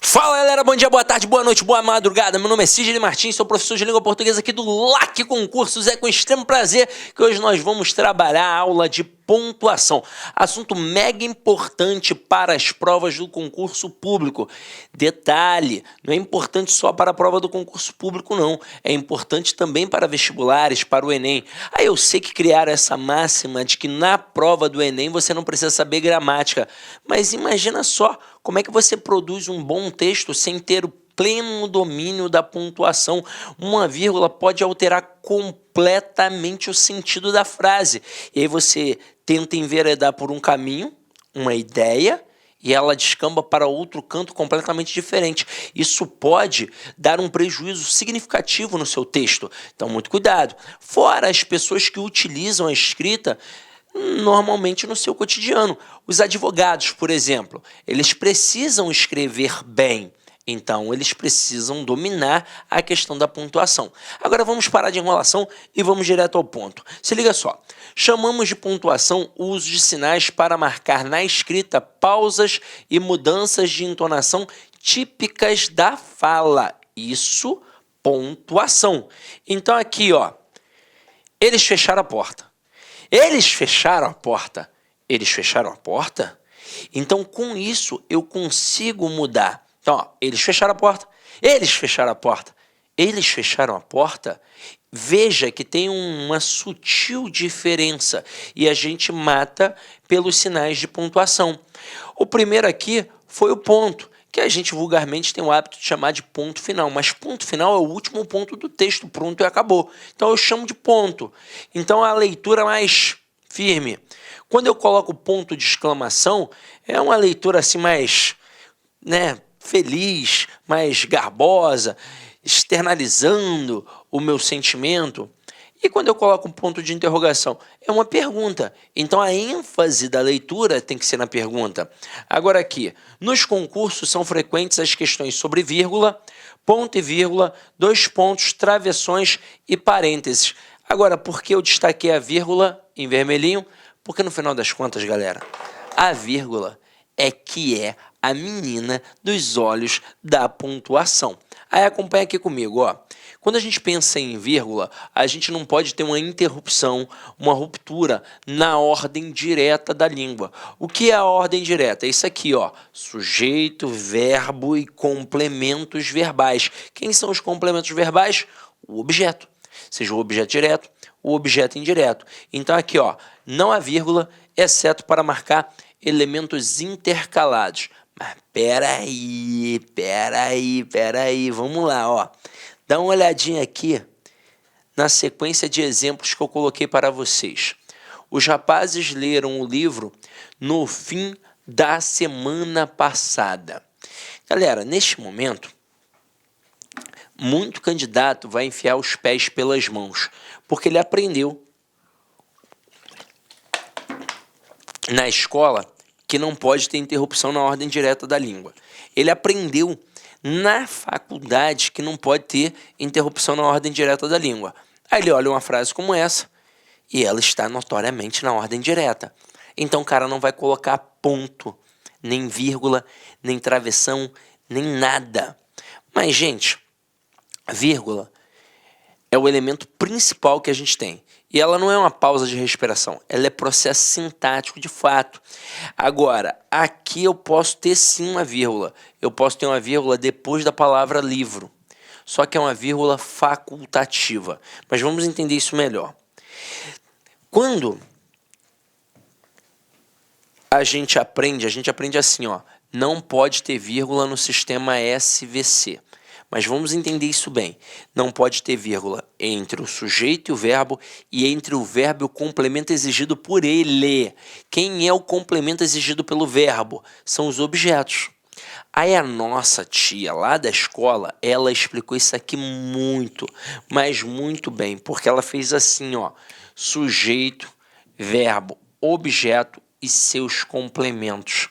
Fala galera, bom dia, boa tarde, boa noite, boa madrugada. Meu nome é Sidney Martins, sou professor de língua portuguesa aqui do LAC Concursos. É com extremo prazer que hoje nós vamos trabalhar a aula de pontuação. Assunto mega importante para as provas do concurso público. Detalhe, não é importante só para a prova do concurso público não, é importante também para vestibulares, para o Enem. Aí eu sei que criaram essa máxima de que na prova do Enem você não precisa saber gramática, mas imagina só como é que você produz um bom texto sem ter o pleno domínio da pontuação. Uma vírgula pode alterar completamente o sentido da frase. E aí você tenta enveredar por um caminho, uma ideia, e ela descamba para outro canto completamente diferente. Isso pode dar um prejuízo significativo no seu texto. Então, muito cuidado. Fora as pessoas que utilizam a escrita normalmente no seu cotidiano. Os advogados, por exemplo, eles precisam escrever bem. Então, eles precisam dominar a questão da pontuação. Agora, vamos parar de enrolação e vamos direto ao ponto. Se liga só. Chamamos de pontuação o uso de sinais para marcar na escrita pausas e mudanças de entonação típicas da fala. Isso, pontuação. Então, aqui, ó, eles fecharam a porta. Eles fecharam a porta. Eles fecharam a porta? Então, com isso, eu consigo mudar. Então, ó, eles fecharam a porta. Eles fecharam a porta. Eles fecharam a porta. Veja que tem uma sutil diferença e a gente mata pelos sinais de pontuação. O primeiro aqui foi o ponto, que a gente vulgarmente tem o hábito de chamar de ponto final, mas ponto final é o último ponto do texto, pronto e acabou. Então eu chamo de ponto. Então a leitura mais firme. Quando eu coloco ponto de exclamação, é uma leitura assim mais, feliz, mais garbosa, externalizando o meu sentimento. E quando eu coloco um ponto de interrogação? É uma pergunta. Então, a ênfase da leitura tem que ser na pergunta. Agora aqui, nos concursos são frequentes as questões sobre vírgula, ponto e vírgula, dois pontos, travessões e parênteses. Agora, por que eu destaquei a vírgula em vermelhinho? Porque no final das contas, galera, a vírgula é a menina dos olhos da pontuação. Aí acompanha aqui comigo, ó. Quando a gente pensa em vírgula, a gente não pode ter uma interrupção, uma ruptura na ordem direta da língua. O que é a ordem direta? É isso aqui, ó. Sujeito, verbo e complementos verbais. Quem são os complementos verbais? O objeto. Seja o objeto direto, o objeto indireto. Então aqui, ó, não há vírgula, exceto para marcar elementos intercalados. Mas peraí, vamos lá, ó. Dá uma olhadinha aqui na sequência de exemplos que eu coloquei para vocês. Os rapazes leram o livro no fim da semana passada. Galera, neste momento, muito candidato vai enfiar os pés pelas mãos, porque ele aprendeu na escola que não pode ter interrupção na ordem direta da língua. Ele aprendeu na faculdade que não pode ter interrupção na ordem direta da língua. Aí ele olha uma frase como essa e ela está notoriamente na ordem direta. Então o cara não vai colocar ponto, nem vírgula, nem travessão, nem nada. Mas, gente, a vírgula é o elemento principal que a gente tem. E ela não é uma pausa de respiração, ela é processo sintático de fato. Agora, aqui eu posso ter sim uma vírgula. Eu posso ter uma vírgula depois da palavra livro. Só que é uma vírgula facultativa. Mas vamos entender isso melhor. Quando a gente aprende assim, ó. Não pode ter vírgula no sistema SVC. Mas vamos entender isso bem. Não pode ter vírgula entre o sujeito e o verbo e entre o verbo e o complemento exigido por ele. Quem é o complemento exigido pelo verbo? São os objetos. Aí a nossa tia lá da escola, ela explicou isso aqui muito, mas muito bem, porque ela fez assim, ó, sujeito, verbo, objeto e seus complementos.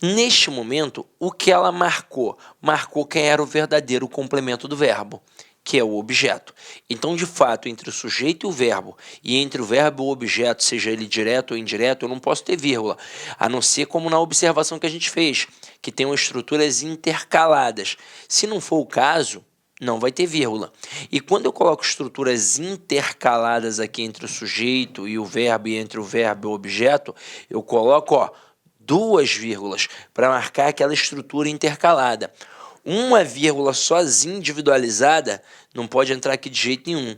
Neste momento, o que ela marcou? Marcou quem era o verdadeiro complemento do verbo. que é o objeto. Então, de fato, entre o sujeito e o verbo entre o verbo e o objeto, seja ele direto ou indireto, eu não posso ter vírgula, a não ser como na observação que a gente fez, que tem estruturas intercaladas. Se não for o caso, não vai ter vírgula. E quando eu coloco estruturas intercaladas aqui entre o sujeito e o verbo e entre o verbo e o objeto, eu coloco, ó, duas vírgulas para marcar aquela estrutura intercalada. Uma vírgula sozinha, individualizada, não pode entrar aqui de jeito nenhum.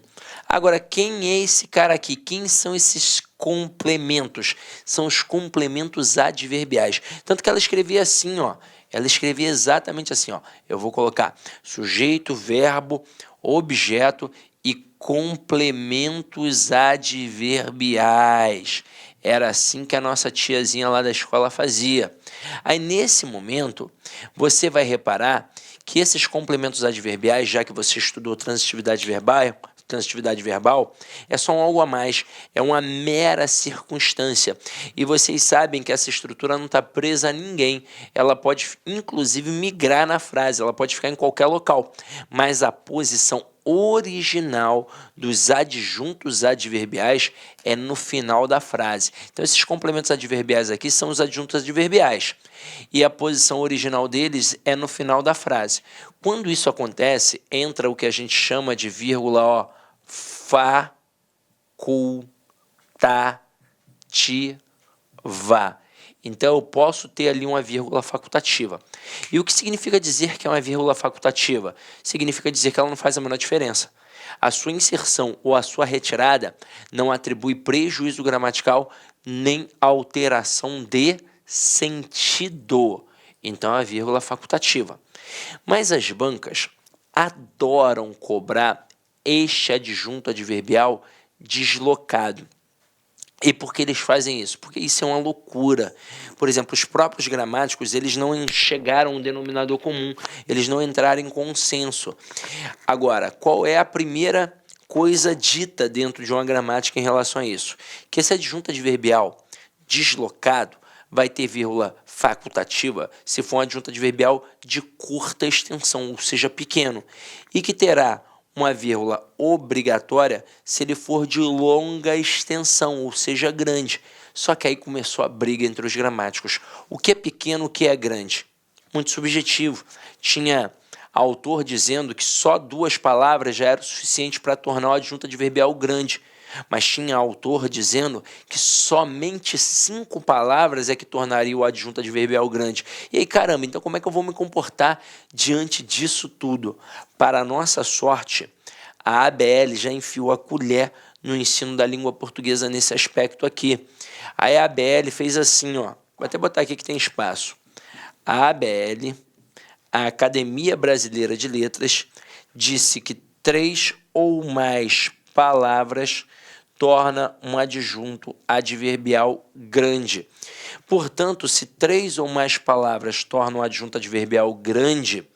Agora, quem é esse cara aqui? Quem são esses complementos? São os complementos adverbiais. Tanto que ela escrevia assim, ó. Ela escrevia exatamente assim, ó. Eu vou colocar sujeito, verbo, objeto e complementos adverbiais. Era assim que a nossa tiazinha lá da escola fazia. Aí, nesse momento, você vai reparar que esses complementos adverbiais, já que você estudou transitividade verbal, é só um algo a mais, é uma mera circunstância. E vocês sabem que essa estrutura não está presa a ninguém. Ela pode, inclusive, migrar na frase, ela pode ficar em qualquer local. Mas a posição original dos adjuntos adverbiais é no final da frase. Então, esses complementos adverbiais aqui são os adjuntos adverbiais. E a posição original deles é no final da frase. Quando isso acontece, entra o que a gente chama de vírgula, ó, facultativa. Então, eu posso ter ali uma vírgula facultativa. E o que significa dizer que é uma vírgula facultativa? Significa dizer que ela não faz a menor diferença. A sua inserção ou a sua retirada não atribui prejuízo gramatical nem alteração de sentido. Então, é uma vírgula facultativa. Mas as bancas adoram cobrar este adjunto adverbial deslocado. E por que eles fazem isso? Porque isso é uma loucura. Por exemplo, os próprios gramáticos, eles não chegaram a um denominador comum, eles não entraram em consenso. Agora, qual é a primeira coisa dita dentro de uma gramática em relação a isso? Que esse adjunto adverbial deslocado vai ter vírgula facultativa se for um adjunto adverbial de curta extensão, ou seja, pequeno, e que terá uma vírgula obrigatória se ele for de longa extensão, ou seja, grande. Só que aí começou a briga entre os gramáticos. O que é pequeno, o que é grande? Muito subjetivo. Tinha autor dizendo que só 2 palavras já era o suficiente para tornar o adjunto adverbial grande. Mas tinha autor dizendo que somente 5 palavras é que tornaria o adjunto adverbial grande. E aí, caramba, então como é que eu vou me comportar diante disso tudo? Para a nossa sorte, a ABL já enfiou a colher no ensino da língua portuguesa nesse aspecto aqui. Aí a ABL fez assim, ó. Vou até botar aqui que tem espaço. A ABL, a Academia Brasileira de Letras, disse que 3 ou mais palavras torna um adjunto adverbial grande. Portanto, se 3 ou mais palavras tornam um adjunto adverbial grande,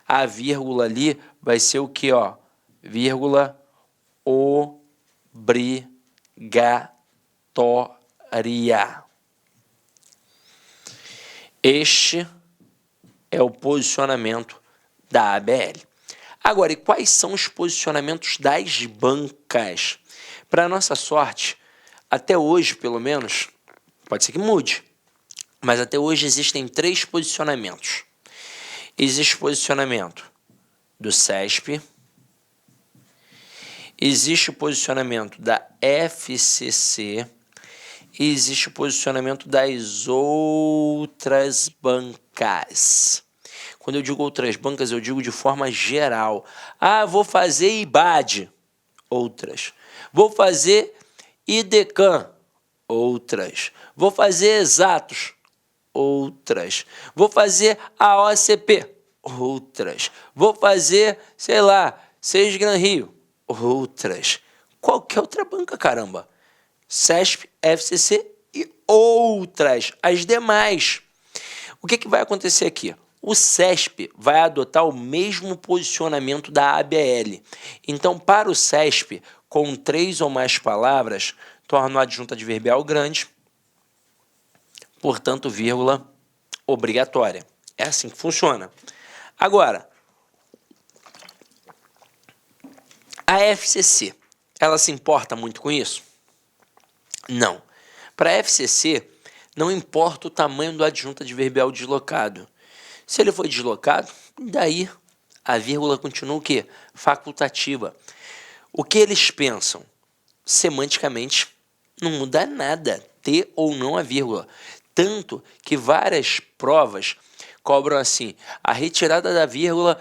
a vírgula ali vai ser o que, ó? Vírgula obrigatória. Este é o posicionamento da ABL. Agora, e quais são os posicionamentos das bancas? Para a nossa sorte, até hoje, pelo menos, pode ser que mude, mas até hoje existem 3 posicionamentos. Existe o posicionamento do CESP, existe o posicionamento da FCC e existe o posicionamento das outras bancas. Quando eu digo outras bancas, eu digo de forma geral. Ah, vou fazer IBAD. Outras. Vou fazer IDECAN. Outras. Vou fazer Exatos. Outras. Vou fazer AOCP. Outras. Vou fazer, sei lá, Sesgran Rio. Outras. Qualquer outra banca, caramba. CESP, FCC e outras. As demais. O que vai acontecer aqui? O CESP vai adotar o mesmo posicionamento da ABL. Então, para o CESP, com 3 ou mais palavras, torna o adjunto adverbial grande, portanto, vírgula obrigatória. É assim que funciona. Agora, A FCC, ela se importa muito com isso? Não. Para a FCC, não importa o tamanho do adjunto adverbial deslocado. Se ele foi deslocado, daí a vírgula continua o quê? Facultativa. O que eles pensam? Semanticamente, não muda nada ter ou não a vírgula. Tanto que várias provas cobram assim, a retirada da vírgula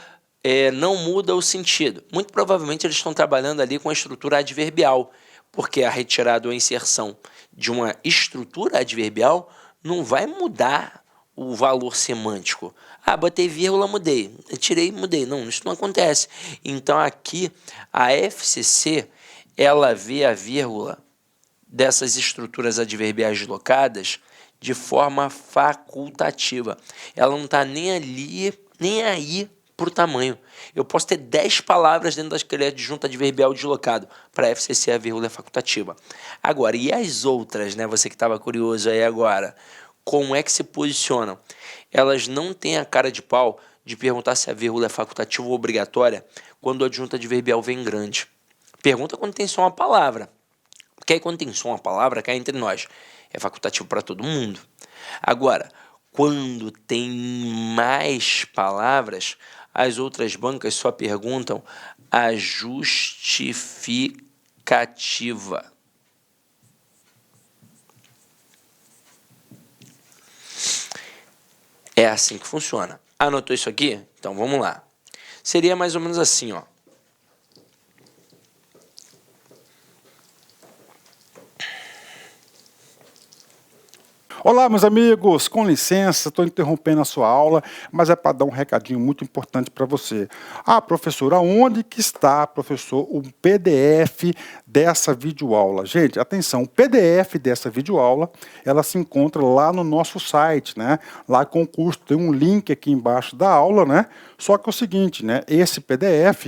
não muda o sentido. Muito provavelmente eles estão trabalhando ali com a estrutura adverbial, porque a retirada ou a inserção de uma estrutura adverbial não vai mudar o valor semântico. Ah, botei vírgula, mudei. Eu tirei, mudei. Não, isso não acontece. Então aqui a FCC, ela vê a vírgula dessas estruturas adverbiais deslocadas de forma facultativa. Ela não está nem ali, nem aí para o tamanho. Eu posso ter 10 palavras dentro daquele adjunto adverbial deslocado. Para a FCC, a vírgula é facultativa. Agora, e as outras, né? Você que estava curioso aí agora, como é que se posicionam? Elas não têm a cara de pau de perguntar se a vírgula é facultativa ou obrigatória quando o adjunto adverbial vem grande. Pergunta quando tem só uma palavra. Porque aí quando tem só uma palavra, cai entre nós. É facultativo para todo mundo. Agora, quando tem mais palavras, as outras bancas só perguntam a justificativa. É assim que funciona. Anotou isso aqui? Então vamos lá. Seria mais ou menos assim, ó. Olá, meus amigos, com licença, estou interrompendo a sua aula, mas é para dar um recadinho muito importante para você. Ah, professor, aonde que está, professor, o PDF dessa videoaula? Gente, atenção, o PDF dessa videoaula, ela se encontra lá no nosso site, né? Lá com o curso, tem um link aqui embaixo da aula, né? Só que é o seguinte, né? Esse PDF,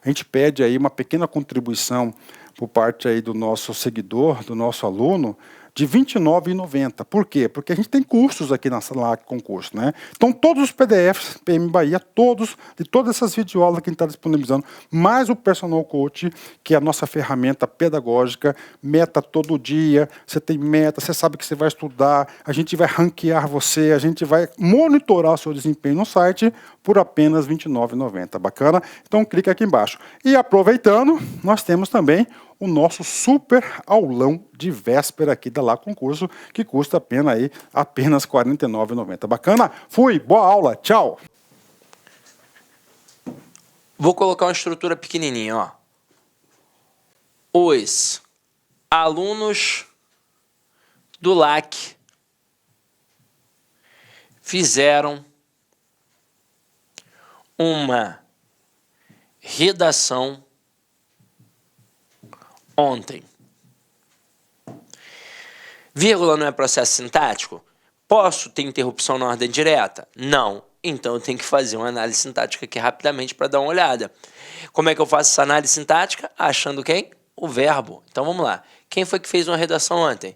a gente pede aí uma pequena contribuição por parte aí do nosso seguidor, do nosso aluno, de R$ 29,90. Por quê? Porque a gente tem cursos aqui na LAC Concurso, né? Então, todos os PDFs, PM Bahia, de todas essas videoaulas que a gente está disponibilizando, mais o Personal Coach, que é a nossa ferramenta pedagógica, meta todo dia, você tem meta, você sabe que você vai estudar, a gente vai ranquear você, a gente vai monitorar o seu desempenho no site por apenas R$ 29,90. Bacana? Então, clica aqui embaixo. E aproveitando, nós temos também o nosso super aulão de véspera aqui da Lá Concurso, que custa apenas R$ 49,90. Bacana? Fui, boa aula, tchau! Vou colocar uma estrutura pequenininha, ó. Os alunos do LAC fizeram uma redação ontem. Vírgula não é processo sintático? Posso ter interrupção na ordem direta? Não. Então eu tenho que fazer uma análise sintática aqui rapidamente para dar uma olhada. Como é que eu faço essa análise sintática? Achando quem? O verbo. Então vamos lá. Quem foi que fez uma redação ontem?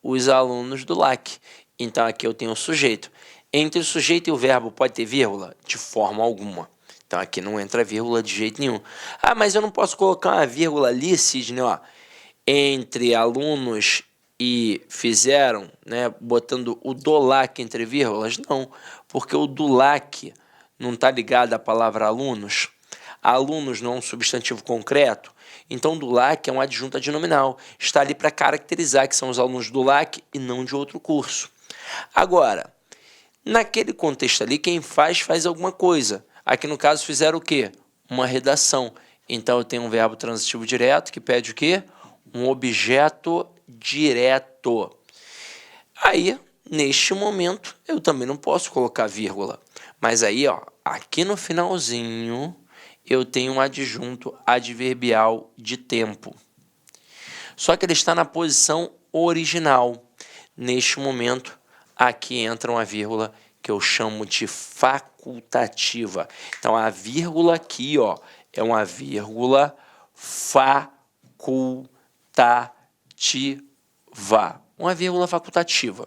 Os alunos do LAC. Então aqui eu tenho o sujeito. Entre o sujeito e o verbo pode ter vírgula? De forma alguma. Então aqui não entra vírgula de jeito nenhum. Ah, mas eu não posso colocar uma vírgula ali, Sidney, ó, entre alunos e fizeram, né, botando o do LAC entre vírgulas? Não, porque o do LAC não está ligado à palavra alunos. Alunos não é um substantivo concreto, então do LAC é um adjunto adnominal. Está ali para caracterizar que são os alunos do LAC e não de outro curso. Agora, naquele contexto ali, quem faz alguma coisa. Aqui no caso fizeram o quê? Uma redação. Então eu tenho um verbo transitivo direto que pede o quê? Um objeto direto. Aí, neste momento, eu também não posso colocar vírgula. Mas aí, ó, aqui no finalzinho, eu tenho um adjunto adverbial de tempo. Só que ele está na posição original. Neste momento, aqui entra uma vírgula que eu chamo de facultativa. Então, a vírgula aqui, ó, é uma vírgula facultativa. Uma vírgula facultativa.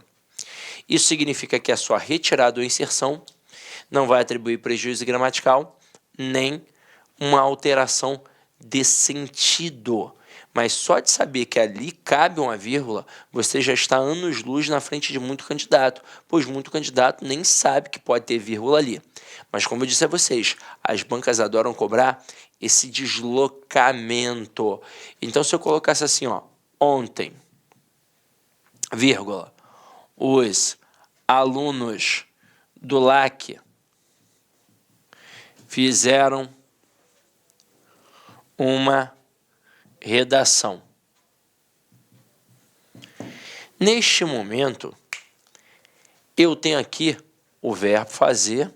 Isso significa que a sua retirada ou inserção não vai atribuir prejuízo gramatical, nem uma alteração de sentido. Mas só de saber que ali cabe uma vírgula, você já está anos-luz na frente de muito candidato, pois muito candidato nem sabe que pode ter vírgula ali. Mas como eu disse a vocês, as bancas adoram cobrar esse deslocamento. Então, se eu colocasse assim, ó, ontem, vírgula, os alunos do LAC fizeram uma redação. Neste momento, eu tenho aqui o verbo fazer,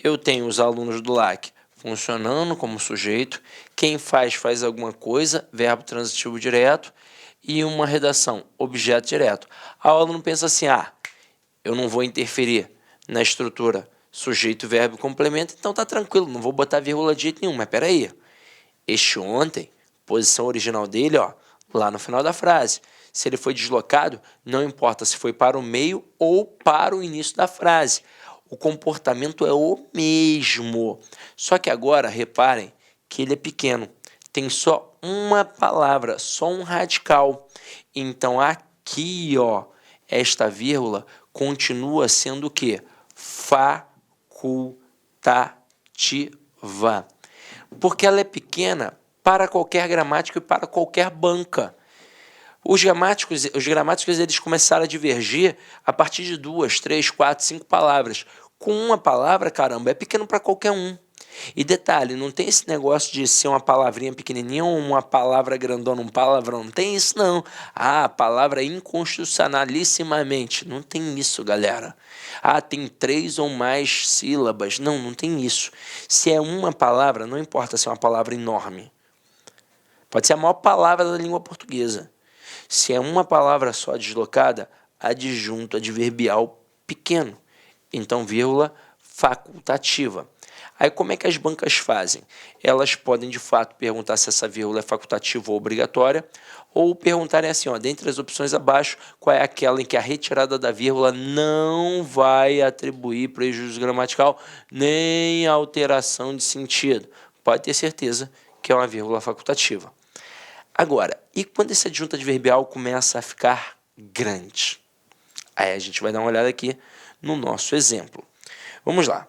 eu tenho os alunos do LAC funcionando como sujeito, quem faz alguma coisa, verbo transitivo direto, e uma redação, objeto direto. Aí o aluno pensa assim, eu não vou interferir na estrutura sujeito, verbo e complemento, então tá tranquilo, não vou botar vírgula de jeito nenhum, mas peraí, este ontem, posição original dele, ó, lá no final da frase. Se ele foi deslocado, não importa se foi para o meio ou para o início da frase. O comportamento é o mesmo. Só que agora, reparem que ele é pequeno. Tem só uma palavra, só um radical. Então, aqui, ó, esta vírgula continua sendo o quê? Facultativa. Porque ela é pequena para qualquer gramático e para qualquer banca. Os gramáticos eles começaram a divergir a partir de 2, 3, 4, 5 palavras. Com uma palavra, caramba, é pequeno para qualquer um. E detalhe, não tem esse negócio de ser uma palavrinha pequenininha ou uma palavra grandona, um palavrão. Não tem isso, não. A palavra inconstitucionalissimamente. Não tem isso, galera. Tem 3 ou mais sílabas. Não, não tem isso. Se é uma palavra, não importa se é uma palavra enorme. Pode ser a maior palavra da língua portuguesa. Se é uma palavra só deslocada, adjunto adverbial pequeno. Então, vírgula facultativa. Aí, como é que as bancas fazem? Elas podem, de fato, perguntar se essa vírgula é facultativa ou obrigatória, ou perguntarem assim, ó, dentre as opções abaixo, qual é aquela em que a retirada da vírgula não vai atribuir prejuízo gramatical nem alteração de sentido. Pode ter certeza que é uma vírgula facultativa. Agora, e quando esse adjunto adverbial começa a ficar grande? Aí a gente vai dar uma olhada aqui no nosso exemplo. Vamos lá.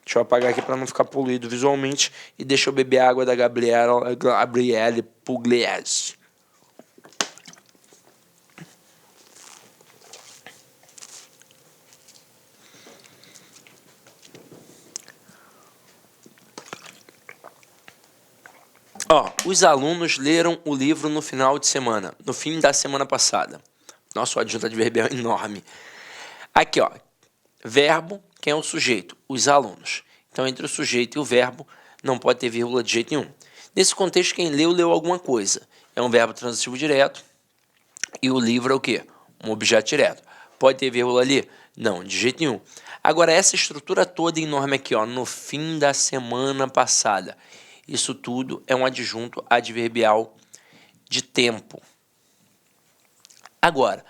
Deixa eu apagar aqui para não ficar poluído visualmente e deixa eu beber a água da Gabriele Pugliese. Os alunos leram o livro no final de semana, no fim da semana passada. Nossa, o adjunto adverbial é enorme. Aqui, ó, verbo, quem é o sujeito? Os alunos. Então, entre o sujeito e o verbo, não pode ter vírgula de jeito nenhum. Nesse contexto, quem leu alguma coisa. É um verbo transitivo direto e o livro é o quê? Um objeto direto. Pode ter vírgula ali? Não, de jeito nenhum. Agora, essa estrutura toda enorme aqui, ó, no fim da semana passada. Isso tudo é um adjunto adverbial de tempo. Agora,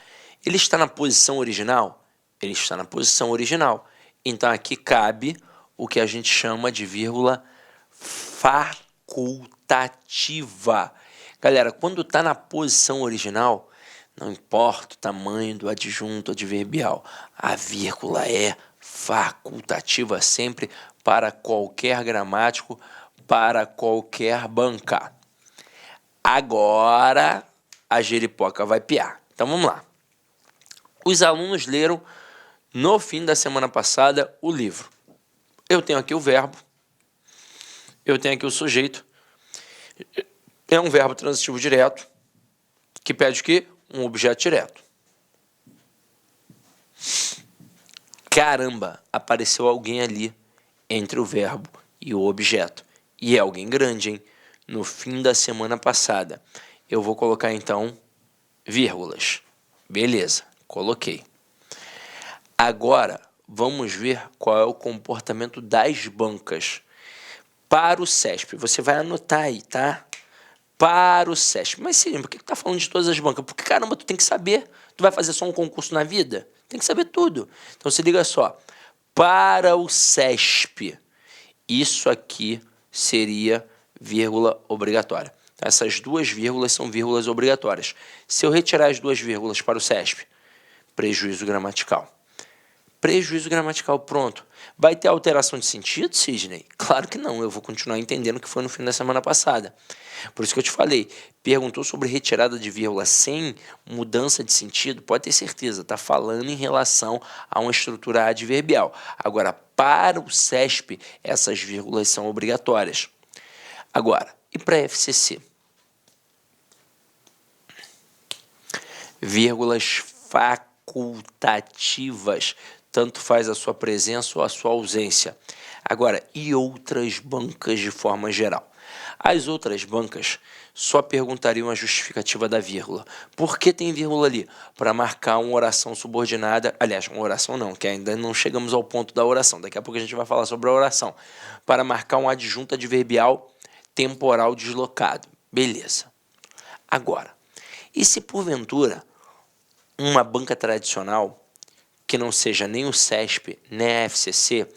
ele está na posição original? Ele está na posição original. Então, aqui cabe o que a gente chama de vírgula facultativa. Galera, quando está na posição original, não importa o tamanho do adjunto adverbial, a vírgula é facultativa sempre para qualquer gramático, para qualquer banca. Agora, a jeripoca vai piar. Então, vamos lá. Os alunos leram, no fim da semana passada, o livro. Eu tenho aqui o verbo. Eu tenho aqui o sujeito. É um verbo transitivo direto, que pede o quê? Um objeto direto. Caramba, apareceu alguém ali entre o verbo e o objeto. E é alguém grande, hein? No fim da semana passada. Eu vou colocar, então, vírgulas. Beleza, coloquei. Agora, vamos ver qual é o comportamento das bancas. Para o CESP, você vai anotar aí, tá? Para o CESP. Mas, sim, por que tu tá falando de todas as bancas? Porque, caramba, tu tem que saber. Tu vai fazer só um concurso na vida? Tem que saber tudo. Então, se liga só. Para o CESP, isso aqui seria vírgula obrigatória. Então, essas duas vírgulas são vírgulas obrigatórias. Se eu retirar as duas vírgulas para o CESP, prejuízo gramatical. Prejuízo gramatical, pronto. Vai ter alteração de sentido, Sidney? Claro que não, eu vou continuar entendendo o que foi no fim da semana passada. Por isso que eu te falei, perguntou sobre retirada de vírgula sem mudança de sentido, pode ter certeza, está falando em relação a uma estrutura adverbial. Agora, para o CESP, essas vírgulas são obrigatórias. Agora, e para a FCC? Vírgulas facultativas, tanto faz a sua presença ou a sua ausência. Agora, e outras bancas de forma geral? As outras bancas só perguntariam a justificativa da vírgula. Por que tem vírgula ali? Para marcar uma oração subordinada, aliás, uma oração não, que ainda não chegamos ao ponto da oração, daqui a pouco a gente vai falar sobre a oração. Para marcar um adjunto adverbial temporal deslocado. Beleza. Agora, e se porventura uma banca tradicional, que não seja nem o CESP, nem a FCC,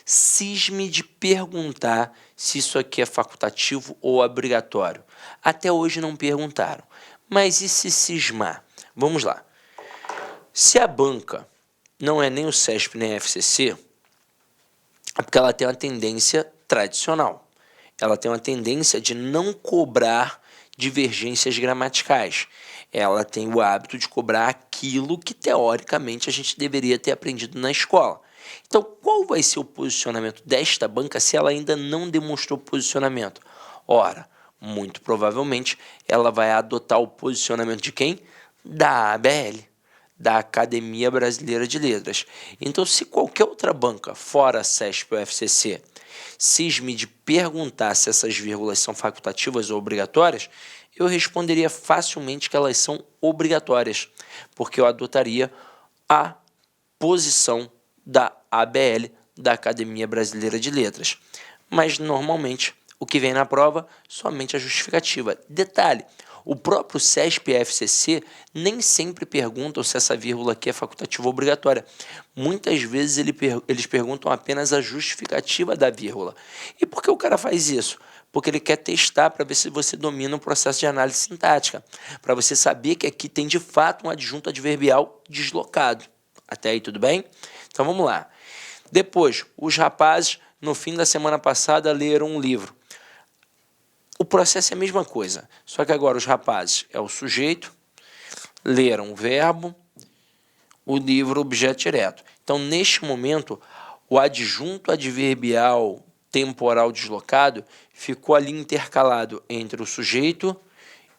cisme de perguntar se isso aqui é facultativo ou obrigatório? Até hoje não perguntaram. Mas e se cismar? Vamos lá. Se a banca não é nem o CESP nem a FCC, é porque ela tem uma tendência tradicional. Ela tem uma tendência de não cobrar divergências gramaticais. Ela tem o hábito de cobrar aquilo que, teoricamente, a gente deveria ter aprendido na escola. Então, qual vai ser o posicionamento desta banca se ela ainda não demonstrou posicionamento? Ora, muito provavelmente, ela vai adotar o posicionamento de quem? Da ABL, da Academia Brasileira de Letras. Então, se qualquer outra banca, fora a CESP ou a FCC, cisme de perguntar se essas vírgulas são facultativas ou obrigatórias, eu responderia facilmente que elas são obrigatórias, porque eu adotaria a posição da ABL, da Academia Brasileira de Letras. Mas, normalmente, o que vem na prova, somente a justificativa. Detalhe, o próprio CESP e a FCC nem sempre perguntam se essa vírgula aqui é facultativa ou obrigatória. Muitas vezes eles perguntam apenas a justificativa da vírgula. E por que o cara faz isso? Porque ele quer testar para ver se você domina o processo de análise sintática, para você saber que aqui tem de fato um adjunto adverbial deslocado. Até aí tudo bem? Então vamos lá. Depois, os rapazes, no fim da semana passada, leram um livro. O processo é a mesma coisa, só que agora os rapazes é o sujeito, leram o verbo, o livro, objeto direto. Então, neste momento, o adjunto adverbial temporal deslocado ficou ali intercalado entre o sujeito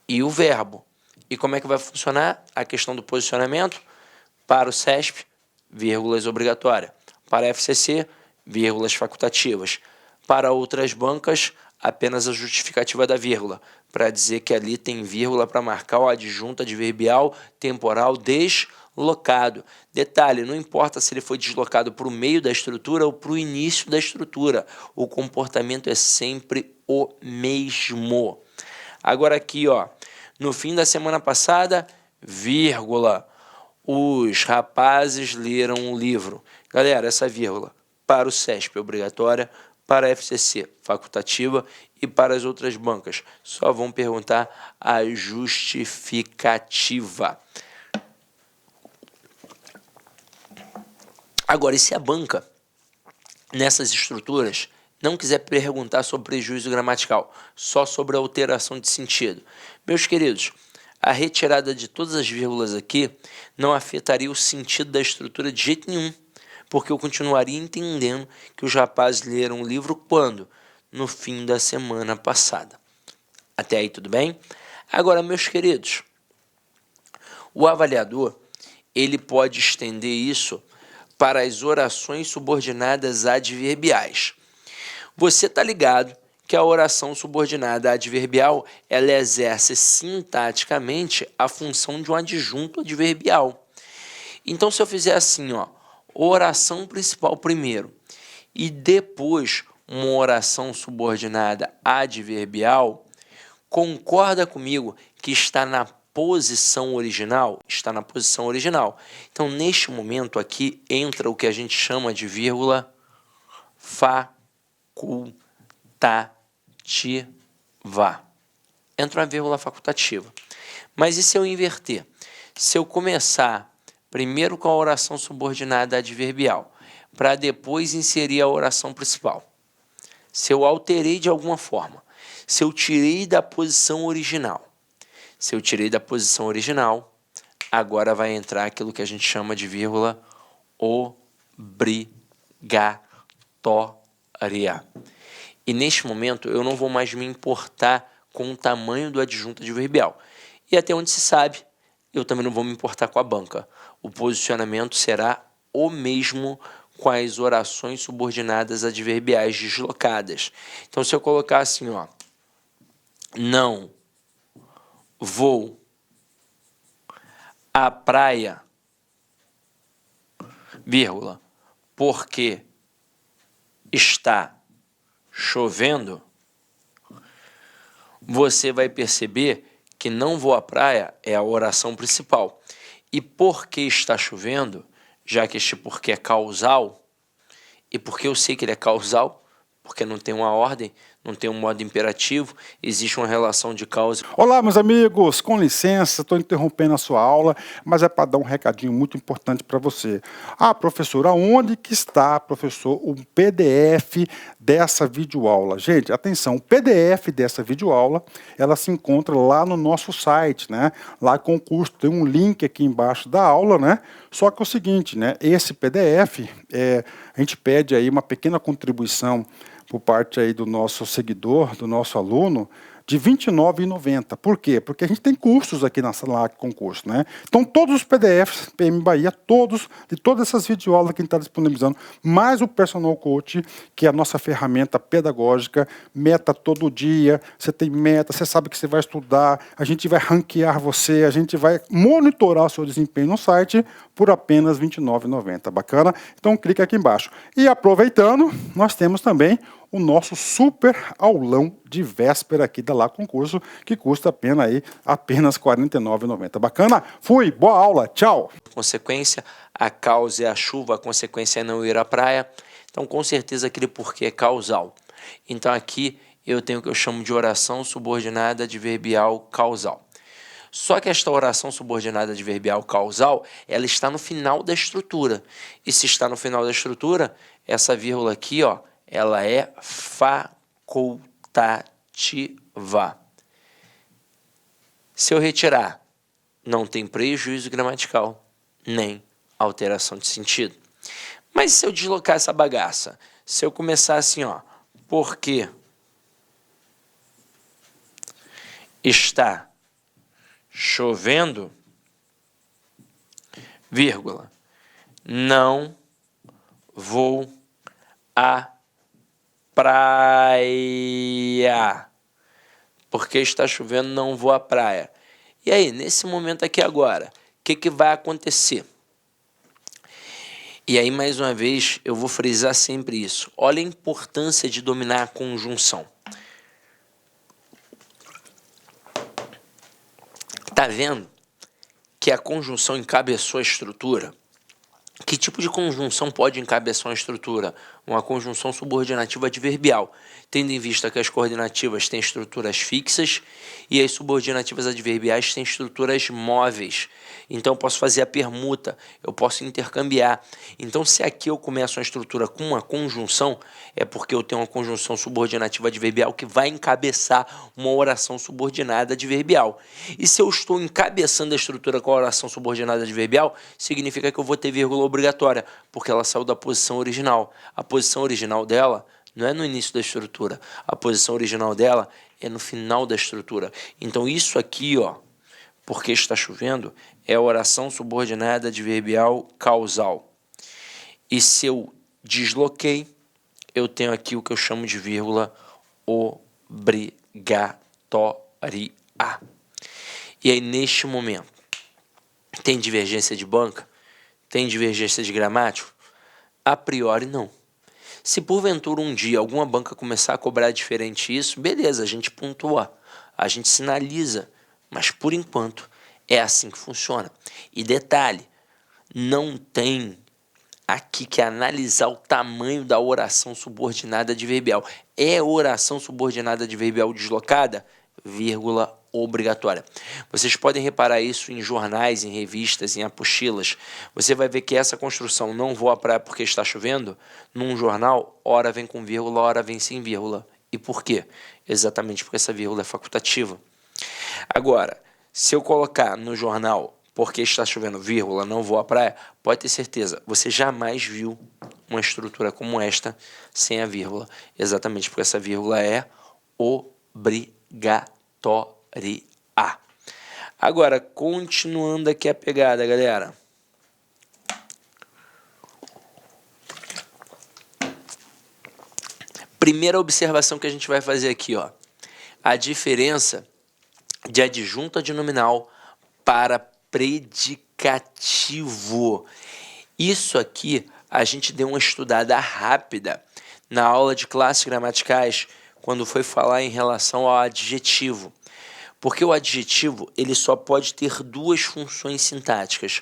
e o verbo. E como é que vai funcionar a questão do posicionamento? Para o CESP, vírgulas obrigatórias. Para a FCC, vírgulas facultativas. Para outras bancas, apenas a justificativa da vírgula, para dizer que ali tem vírgula para marcar o adjunto adverbial temporal deslocado. Detalhe, não importa se ele foi deslocado para o meio da estrutura ou para o início da estrutura, o comportamento é sempre o mesmo. Agora aqui, ó, no fim da semana passada, vírgula, os rapazes leram um livro. Galera, essa vírgula para o CESP é obrigatória, para a FCC facultativa e para as outras bancas só vão perguntar a justificativa. Agora, e se a banca, nessas estruturas, não quiser perguntar sobre prejuízo gramatical, só sobre a alteração de sentido? Meus queridos, a retirada de todas as vírgulas aqui não afetaria o sentido da estrutura de jeito nenhum, porque eu continuaria entendendo que os rapazes leram o livro quando? No fim da semana passada. Até aí tudo bem? Agora, meus queridos, o avaliador ele pode estender isso para as orações subordinadas adverbiais. Você está ligado que a oração subordinada adverbial ela exerce sintaticamente a função de um adjunto adverbial. Então, se eu fizer assim, ó, oração principal primeiro e depois uma oração subordinada adverbial, concorda comigo que está na posição original? Está na posição original. Então, neste momento aqui, entra o que a gente chama de vírgula facultativa. vá. Entra uma vírgula facultativa. Mas e se eu inverter? Se eu começar primeiro com a oração subordinada adverbial, para depois inserir a oração principal. Se eu alterei de alguma forma, se eu tirei da posição original. Se eu tirei da posição original, agora vai entrar aquilo que a gente chama de vírgula obrigatória. E neste momento eu não vou mais me importar com o tamanho do adjunto adverbial. E até onde se sabe, eu também não vou me importar com a banca. O posicionamento será o mesmo com as orações subordinadas adverbiais deslocadas. Então, se eu colocar assim, ó, não vou à praia, vírgula, porque está chovendo, você vai perceber que não vou à praia é a oração principal. E porque está chovendo, já que este porque é causal, e porque eu sei que ele é causal, porque não tem uma ordem, não tem um modo imperativo, existe uma relação de causa. Olá, meus amigos, com licença, estou interrompendo a sua aula, mas é para dar um recadinho muito importante para você. Ah, professor, aonde que está, professor, o PDF dessa videoaula? Gente, atenção, o PDF dessa videoaula, ela se encontra lá no nosso site, né? Lá com o curso, tem um link aqui embaixo da aula, né? Só que é o seguinte, né? Esse PDF, a gente pede aí uma pequena contribuição por parte aí do nosso seguidor, do nosso aluno, de R$ 29,90. Por quê? Porque a gente tem cursos aqui na sala com curso, né? Então, todos os PDFs, PM Bahia, de todas essas videoaulas que a gente está disponibilizando, mais o Personal Coach, que é a nossa ferramenta pedagógica, meta todo dia, você tem meta, você sabe que você vai estudar, a gente vai ranquear você, a gente vai monitorar o seu desempenho no site por apenas R$ 29,90. Bacana? Então, clica aqui embaixo. E aproveitando, nós temos também o nosso super aulão de véspera aqui da Lá Concurso, que custa apenas R$ 49,90. Bacana? Fui, boa aula, tchau! Consequência, a causa é a chuva, a consequência é não ir à praia. Então, com certeza, aquele porquê é causal. Então, aqui eu tenho o que eu chamo de oração subordinada adverbial causal. Só que esta oração subordinada adverbial causal, ela está no final da estrutura. E se está no final da estrutura, essa vírgula aqui, ó, ela é facultativa. Se eu retirar, não tem prejuízo gramatical, nem alteração de sentido. Mas se eu deslocar essa bagaça, se eu começar assim, ó, porque está chovendo, vírgula, não vou à praia. Porque está chovendo, não vou à praia. E aí, nesse momento aqui agora, o que vai acontecer? E aí, mais uma vez, eu vou frisar sempre isso. Olha a importância de dominar a conjunção. Tá vendo que a conjunção encabeçou a estrutura? Que tipo de conjunção pode encabeçar uma estrutura? Uma conjunção subordinativa adverbial, tendo em vista que as coordenativas têm estruturas fixas e as subordinativas adverbiais têm estruturas móveis. Então, eu posso fazer a permuta, eu posso intercambiar. Então, se aqui eu começo uma estrutura com uma conjunção, é porque eu tenho uma conjunção subordinativa adverbial que vai encabeçar uma oração subordinada adverbial. E se eu estou encabeçando a estrutura com a oração subordinada adverbial, significa que eu vou ter vírgula obrigatória, porque ela saiu da posição original. A posição original dela não é no início da estrutura, a posição original dela é no final da estrutura. Então, isso aqui, ó, porque está chovendo, é a oração subordinada adverbial causal. E se eu desloquei, eu tenho aqui o que eu chamo de vírgula obrigatória. E aí, neste momento, tem divergência de banca? Tem divergência de gramática? A priori, não. Se porventura um dia alguma banca começar a cobrar diferente isso, beleza, a gente pontua, a gente sinaliza, mas por enquanto é assim que funciona. E detalhe, não tem aqui que é analisar o tamanho da oração subordinada adverbial. É oração subordinada adverbial deslocada? Vírgula obrigatória. Vocês podem reparar isso em jornais, em revistas, em apostilas. Você vai ver que essa construção, não vou à praia porque está chovendo, num jornal, hora vem com vírgula, hora vem sem vírgula. E por quê? Exatamente porque essa vírgula é facultativa. Agora, se eu colocar no jornal porque está chovendo, vírgula, não vou à praia, pode ter certeza, você jamais viu uma estrutura como esta sem a vírgula. Exatamente porque essa vírgula é obrigatória. Agora, continuando aqui a pegada, galera. Primeira observação que a gente vai fazer aqui, ó, a diferença de adjunto adnominal para predicativo. Isso aqui a gente deu uma estudada rápida na aula de classes gramaticais quando foi falar em relação ao adjetivo. Porque o adjetivo ele só pode ter duas funções sintáticas.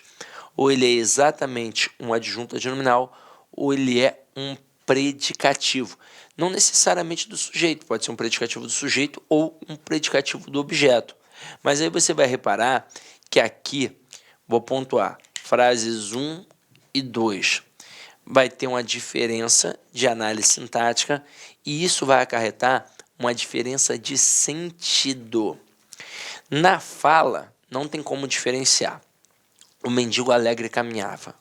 Ou ele é exatamente um adjunto adnominal, ou ele é um predicativo. Não necessariamente do sujeito, pode ser um predicativo do sujeito ou um predicativo do objeto. Mas aí você vai reparar que aqui, vou pontuar, frases 1 e 2, vai ter uma diferença de análise sintática e isso vai acarretar uma diferença de sentido. Na fala, não tem como diferenciar. O mendigo alegre caminhava.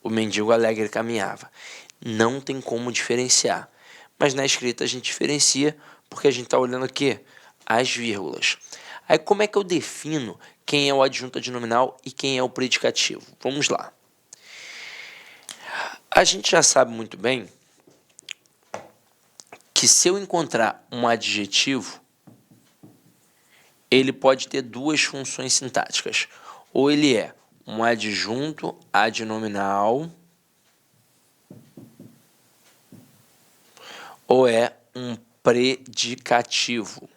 O mendigo alegre caminhava. Não tem como diferenciar. Mas na escrita a gente diferencia porque a gente está olhando aqui as vírgulas. Aí como é que eu defino quem é o adjunto adnominal e quem é o predicativo? Vamos lá. A gente já sabe muito bem que se eu encontrar um adjetivo, ele pode ter duas funções sintáticas. Ou ele é um adjunto adnominal, ou é um predicativo.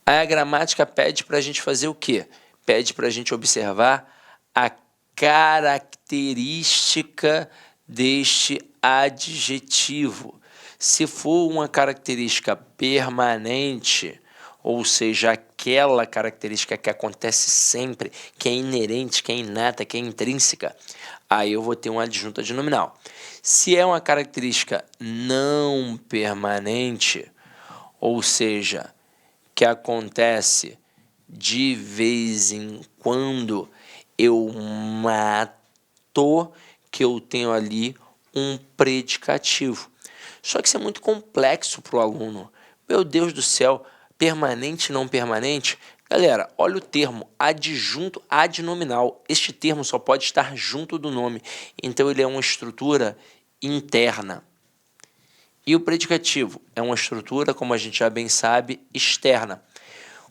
Aí a gramática pede para a gente fazer o quê? Pede para a gente observar a característica deste adjetivo. Se for uma característica permanente, ou seja, aquela característica que acontece sempre, que é inerente, que é inata, que é intrínseca, aí eu vou ter um adjunto adnominal. Se é uma característica não permanente, ou seja, que acontece de vez em quando, eu mato, que eu tenho ali um predicativo. Só que isso é muito complexo para o aluno. Meu Deus do céu, permanente e não permanente? Galera, olha o termo adjunto adnominal. Este termo só pode estar junto do nome. Então ele é uma estrutura interna. E o predicativo é uma estrutura, como a gente já bem sabe, externa.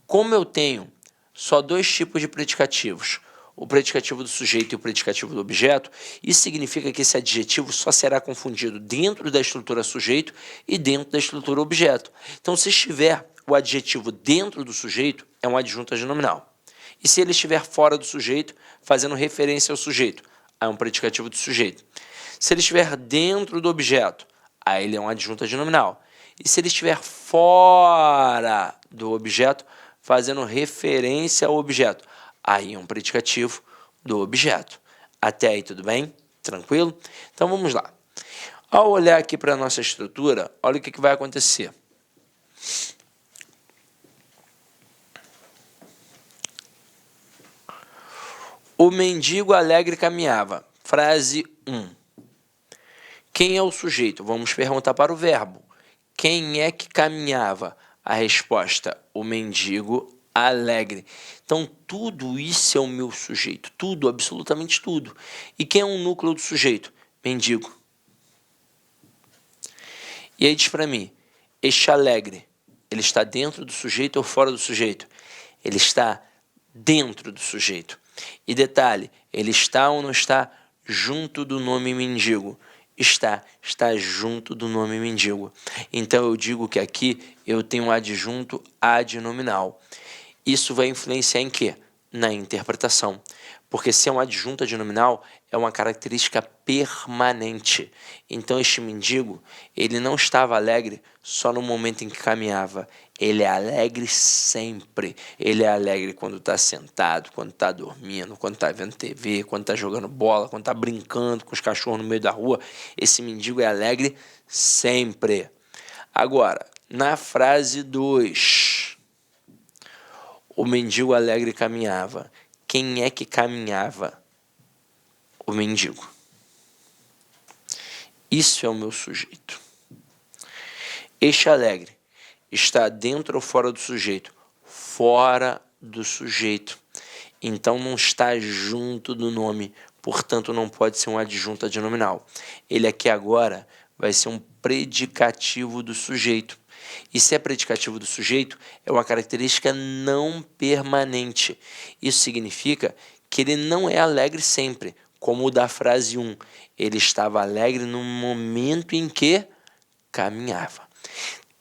Como eu tenho só dois tipos de predicativos, o predicativo do sujeito e o predicativo do objeto, isso significa que esse adjetivo só será confundido dentro da estrutura sujeito e dentro da estrutura objeto. Então, se estiver o adjetivo dentro do sujeito, é um adjunto adnominal. E se ele estiver fora do sujeito, fazendo referência ao sujeito, é um predicativo do sujeito. Se ele estiver dentro do objeto, aí ele é um adjunto adnominal. E se ele estiver fora do objeto, fazendo referência ao objeto, aí é um predicativo do objeto. Até aí tudo bem? Tranquilo? Então vamos lá. Ao olhar aqui para a nossa estrutura, olha o que vai acontecer. O mendigo alegre caminhava. Frase 1. Quem é o sujeito? Vamos perguntar para o verbo. Quem é que caminhava? A resposta, o mendigo alegre. Então, tudo isso é o meu sujeito. Tudo, absolutamente tudo. E quem é o núcleo do sujeito? Mendigo. E aí diz para mim, este alegre, ele está dentro do sujeito ou fora do sujeito? Ele está dentro do sujeito. E detalhe, ele está ou não está junto do nome mendigo? Está junto do nome mendigo. Então eu digo que aqui eu tenho um adjunto adnominal. Isso vai influenciar em quê? Na interpretação. Porque se é um adjunto adnominal, é uma característica permanente. Então este mendigo, ele não estava alegre só no momento em que caminhava. Ele é alegre sempre. Ele é alegre quando está sentado, quando está dormindo, quando está vendo TV, quando está jogando bola, quando está brincando com os cachorros no meio da rua. Esse mendigo é alegre sempre. Agora, na frase 2, o mendigo alegre caminhava. Quem é que caminhava? O mendigo. Isso é o meu sujeito. Este alegre está dentro ou fora do sujeito? Fora do sujeito. Então não está junto do nome, portanto não pode ser um adjunto adnominal. Ele aqui agora vai ser um predicativo do sujeito. E se é predicativo do sujeito, é uma característica não permanente. Isso significa que ele não é alegre sempre, como o da frase 1. Ele estava alegre no momento em que caminhava.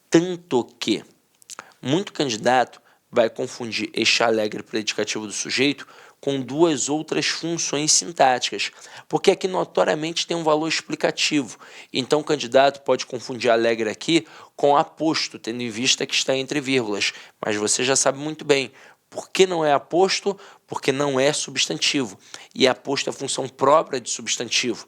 Tanto que muito candidato vai confundir este alegre predicativo do sujeito com duas outras funções sintáticas, porque aqui notoriamente tem um valor explicativo. Então o candidato pode confundir alegre aqui com aposto, tendo em vista que está entre vírgulas. Mas você já sabe muito bem, por que não é aposto? Porque não é substantivo. E aposto é a função própria de substantivo.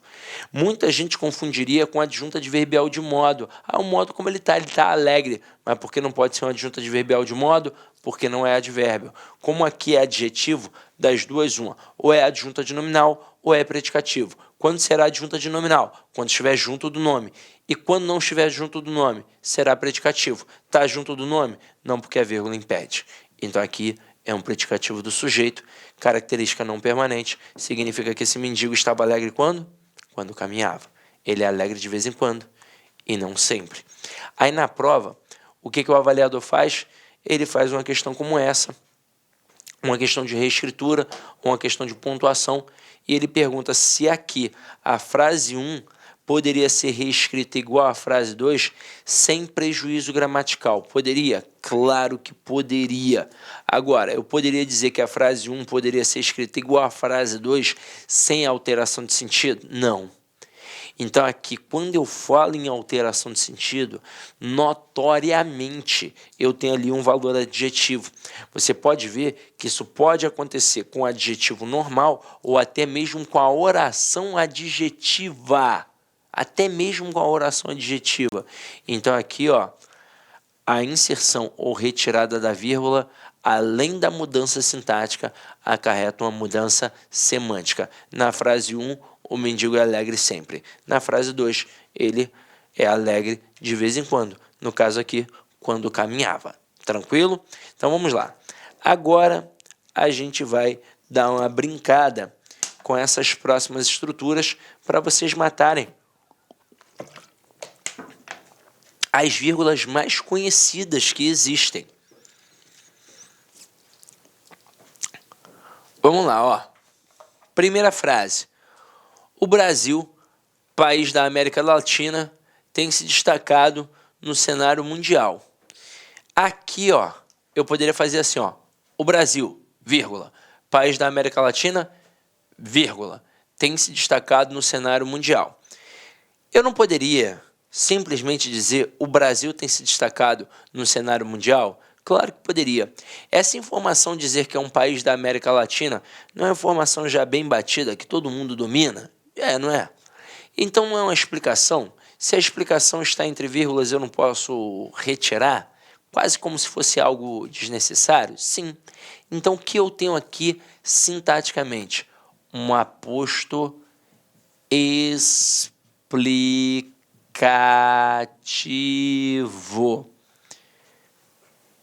Muita gente confundiria com adjunta adverbial de modo. O modo como ele está alegre. Mas por que não pode ser uma adjunta adverbial de modo? Porque não é advérbio. Como aqui é adjetivo, das duas, uma. Ou é adjunta adnominal, ou é predicativo. Quando será adjunta adnominal? Quando estiver junto do nome. E quando não estiver junto do nome, será predicativo. Está junto do nome? Não, porque a vírgula impede. Então aqui é um predicativo do sujeito, característica não permanente, significa que esse mendigo estava alegre quando? Quando caminhava. Ele é alegre de vez em quando e não sempre. Aí na prova, o que o avaliador faz? Ele faz uma questão como essa, uma questão de reescritura, uma questão de pontuação, e ele pergunta se aqui a frase 1 poderia ser reescrita igual à frase 2 sem prejuízo gramatical. Poderia? Claro que poderia. Agora, eu poderia dizer que a frase 1 poderia ser escrita igual à frase 2 sem alteração de sentido? Não. Então aqui, quando eu falo em alteração de sentido, notoriamente eu tenho ali um valor adjetivo. Você pode ver que isso pode acontecer com o adjetivo normal ou até mesmo com a oração adjetiva. Até mesmo com a oração adjetiva. Então aqui, ó, a inserção ou retirada da vírgula, além da mudança sintática, acarreta uma mudança semântica. Na frase 1, o mendigo é alegre sempre. Na frase 2, ele é alegre de vez em quando. No caso aqui, quando caminhava. Tranquilo? Então vamos lá. Agora a gente vai dar uma brincada com essas próximas estruturas para vocês matarem as vírgulas mais conhecidas que existem. Vamos lá, ó. Primeira frase. O Brasil, país da América Latina, tem se destacado no cenário mundial. Aqui, ó, eu poderia fazer assim, ó. O Brasil, vírgula, país da América Latina, vírgula, tem se destacado no cenário mundial. Eu não poderia simplesmente dizer o Brasil tem se destacado no cenário mundial? Claro que poderia. Essa informação dizer que é um país da América Latina não é uma informação já bem batida, que todo mundo domina? Não é? Então não é uma explicação. Se a explicação está entre vírgulas, eu não posso retirar? Quase como se fosse algo desnecessário? Sim. Então o que eu tenho aqui sintaticamente? Um aposto explicativo.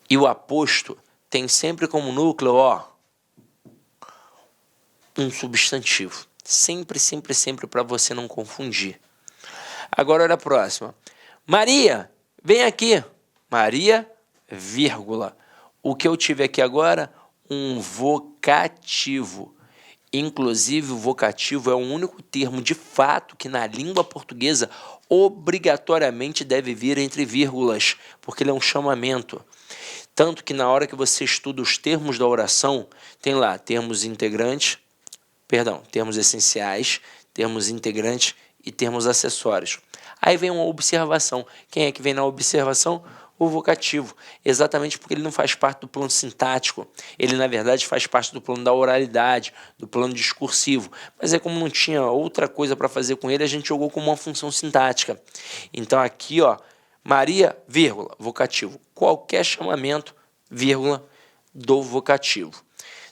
E o aposto tem sempre como núcleo, ó, um substantivo. Sempre, sempre, sempre, para você não confundir. Agora, olha a próxima. Maria, vem aqui. Maria, vírgula. O que eu tive aqui agora? Um vocativo. Inclusive, o vocativo é o único termo de fato que na língua portuguesa obrigatoriamente deve vir entre vírgulas, porque ele é um chamamento. Tanto que na hora que você estuda os termos da oração, tem lá termos integrantes, termos essenciais, termos integrantes e termos acessórios. Aí vem uma observação. Quem é que vem na observação? O vocativo, exatamente porque ele não faz parte do plano sintático, ele na verdade faz parte do plano da oralidade, do plano discursivo, mas como não tinha outra coisa para fazer com ele, a gente jogou como uma função sintática. Então aqui, ó, Maria, vírgula, vocativo, qualquer chamamento, vírgula, do vocativo.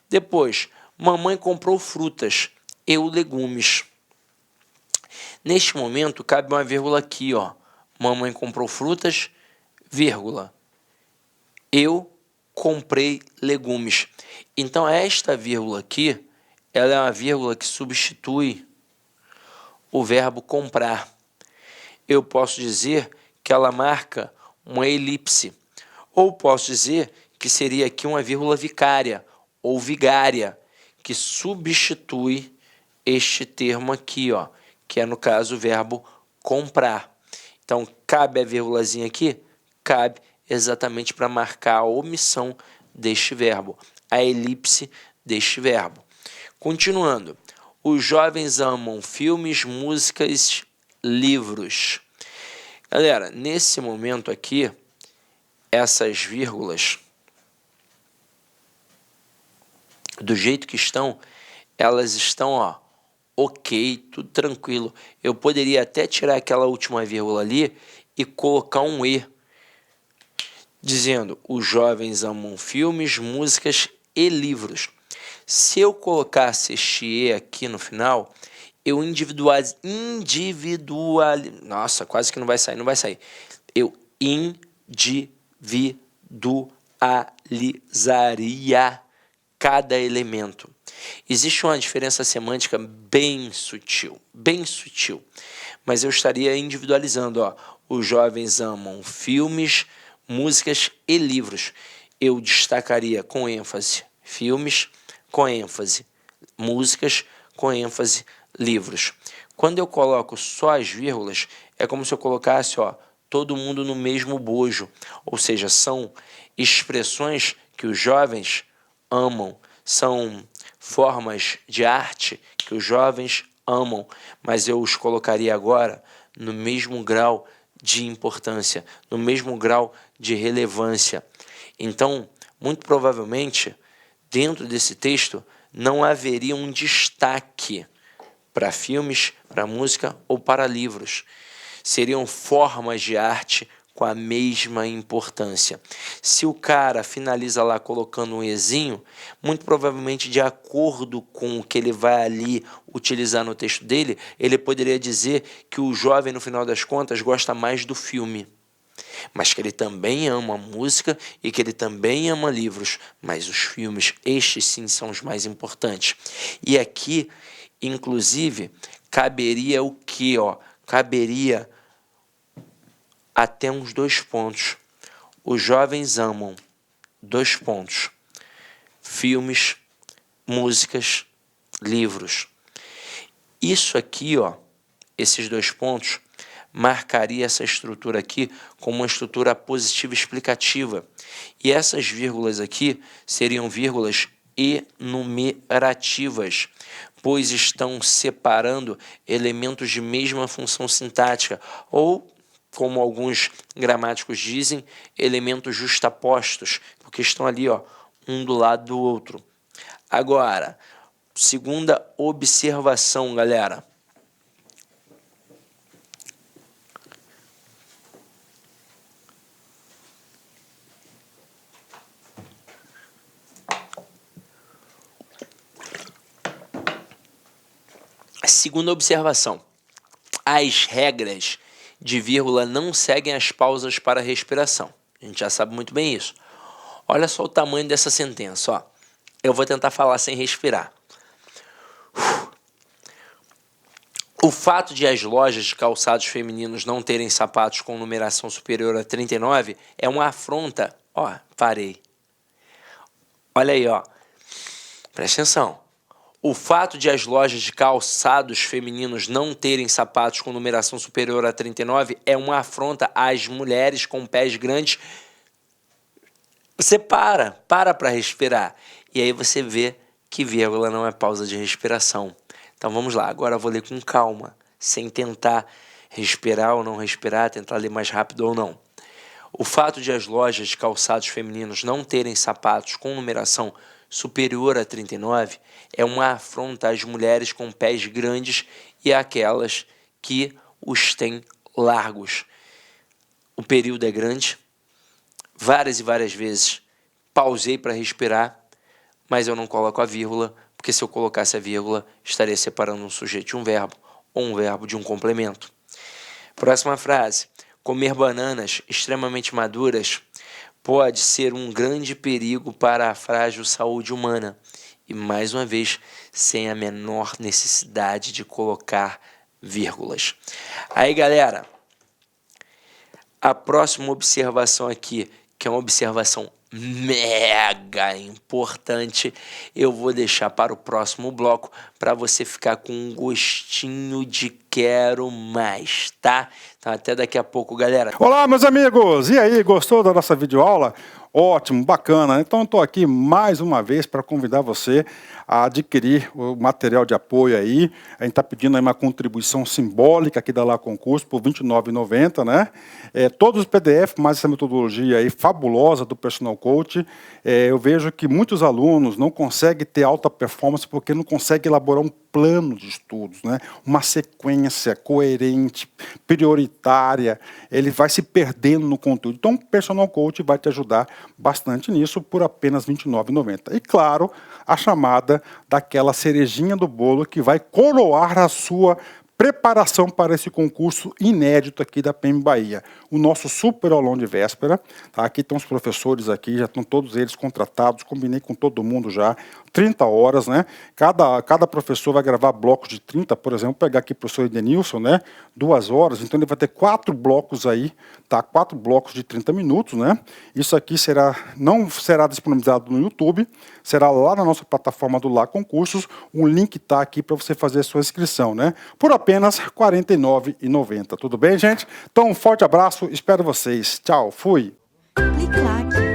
Depois, mamãe comprou frutas, eu legumes. Neste momento, cabe uma vírgula aqui, ó, mamãe comprou frutas, vírgula, eu comprei legumes. Então, esta vírgula aqui, ela é uma vírgula que substitui o verbo comprar. Eu posso dizer que ela marca uma elipse. Ou posso dizer que seria aqui uma vírgula vicária ou vigária, que substitui este termo aqui, ó, que é, no caso, o verbo comprar. Então, cabe a vírgulazinha aqui? Cabe exatamente para marcar a omissão deste verbo, a elipse deste verbo. Continuando, os jovens amam filmes, músicas, livros. Galera, nesse momento aqui, essas vírgulas, do jeito que estão, elas estão, ó, ok, tudo tranquilo. Eu poderia até tirar aquela última vírgula ali e colocar um E, dizendo, os jovens amam filmes, músicas e livros. Se eu colocasse este E aqui no final, eu nossa, quase que não vai sair. Eu individualizaria cada elemento. Existe uma diferença semântica bem sutil, mas eu estaria individualizando, ó, os jovens amam filmes, músicas e livros. Eu destacaria com ênfase filmes, com ênfase músicas, com ênfase livros. Quando eu coloco só as vírgulas, é como se eu colocasse, ó, todo mundo no mesmo bojo. Ou seja, são expressões que os jovens amam, são formas de arte que os jovens amam, mas eu os colocaria agora no mesmo grau de importância, no mesmo grau de relevância. Então, muito provavelmente, dentro desse texto, não haveria um destaque para filmes, para música ou para livros. Seriam formas de arte com a mesma importância. Se o cara finaliza lá colocando um ezinho, muito provavelmente de acordo com o que ele vai ali utilizar no texto dele, ele poderia dizer que o jovem, no final das contas, gosta mais do filme, mas que ele também ama música e que ele também ama livros, mas os filmes, estes sim, são os mais importantes. E aqui, inclusive, caberia o quê? Caberia até uns 2 pontos. Os jovens amam, 2 pontos, filmes, músicas, livros. Isso aqui, esses 2 pontos, marcaria essa estrutura aqui como uma estrutura positiva explicativa. E essas vírgulas aqui seriam vírgulas enumerativas, pois estão separando elementos de mesma função sintática, ou, como alguns gramáticos dizem, elementos justapostos, porque estão ali, um do lado do outro. Agora, segunda observação, galera. Segunda observação. As regras de vírgula não seguem as pausas para respiração. A gente já sabe muito bem isso. Olha só o tamanho dessa sentença. Eu vou tentar falar sem respirar. O fato de as lojas de calçados femininos não terem sapatos com numeração superior a 39 é uma afronta. Parei. Olha aí, presta atenção. O fato de as lojas de calçados femininos não terem sapatos com numeração superior a 39 é uma afronta às mulheres com pés grandes. Você para respirar. E aí você vê que vírgula não é pausa de respiração. Então vamos lá, agora eu vou ler com calma, sem tentar respirar ou não respirar, tentar ler mais rápido ou não. O fato de as lojas de calçados femininos não terem sapatos com numeração superior a 39 é uma afronta às mulheres com pés grandes e àquelas que os têm largos. O período é grande, várias e várias vezes pausei para respirar, mas eu não coloco a vírgula, porque se eu colocasse a vírgula, estaria separando um sujeito de um verbo ou um verbo de um complemento. Próxima frase. Comer bananas extremamente maduras pode ser um grande perigo para a frágil saúde humana. E, mais uma vez, sem a menor necessidade de colocar vírgulas. Aí, galera, a próxima observação aqui, que é uma observação mega importante, eu vou deixar para o próximo bloco para você ficar com um gostinho de quero mais, tá? Então até daqui a pouco, galera. Olá, meus amigos! E aí, gostou da nossa videoaula? Ótimo, bacana. Então estou aqui mais uma vez para convidar você a adquirir o material de apoio aí. A gente está pedindo aí uma contribuição simbólica aqui da Lá Concurso por R$ 29,90, né? Todos os PDF, mais essa metodologia aí fabulosa do Personal Coach. Eu vejo que muitos alunos não conseguem ter alta performance porque não conseguem elaborar um plano de estudos, né? Uma sequência coerente, prioritária. Ele vai se perdendo no conteúdo. Então, o Personal Coach vai te ajudar bastante nisso por apenas R$ 29,90. E, claro, a chamada daquela cerejinha do bolo que vai coroar a sua preparação para esse concurso inédito aqui da PM Bahia. O nosso super aulão de véspera, tá? Aqui estão os professores aqui, já estão todos eles contratados, combinei com todo mundo já, 30 horas, né? Cada professor vai gravar blocos de 30, por exemplo, vou pegar aqui o professor Edenilson, né? 2 horas, então ele vai ter 4 blocos aí, tá? 4 blocos de 30 minutos, né? Isso aqui não será disponibilizado no YouTube, será lá na nossa plataforma do Lá Concursos, o link está aqui para você fazer a sua inscrição, né? Por apenas R$ 49,90. Tudo bem, gente? Então, um forte abraço, espero vocês. Tchau, fui! Clique lá.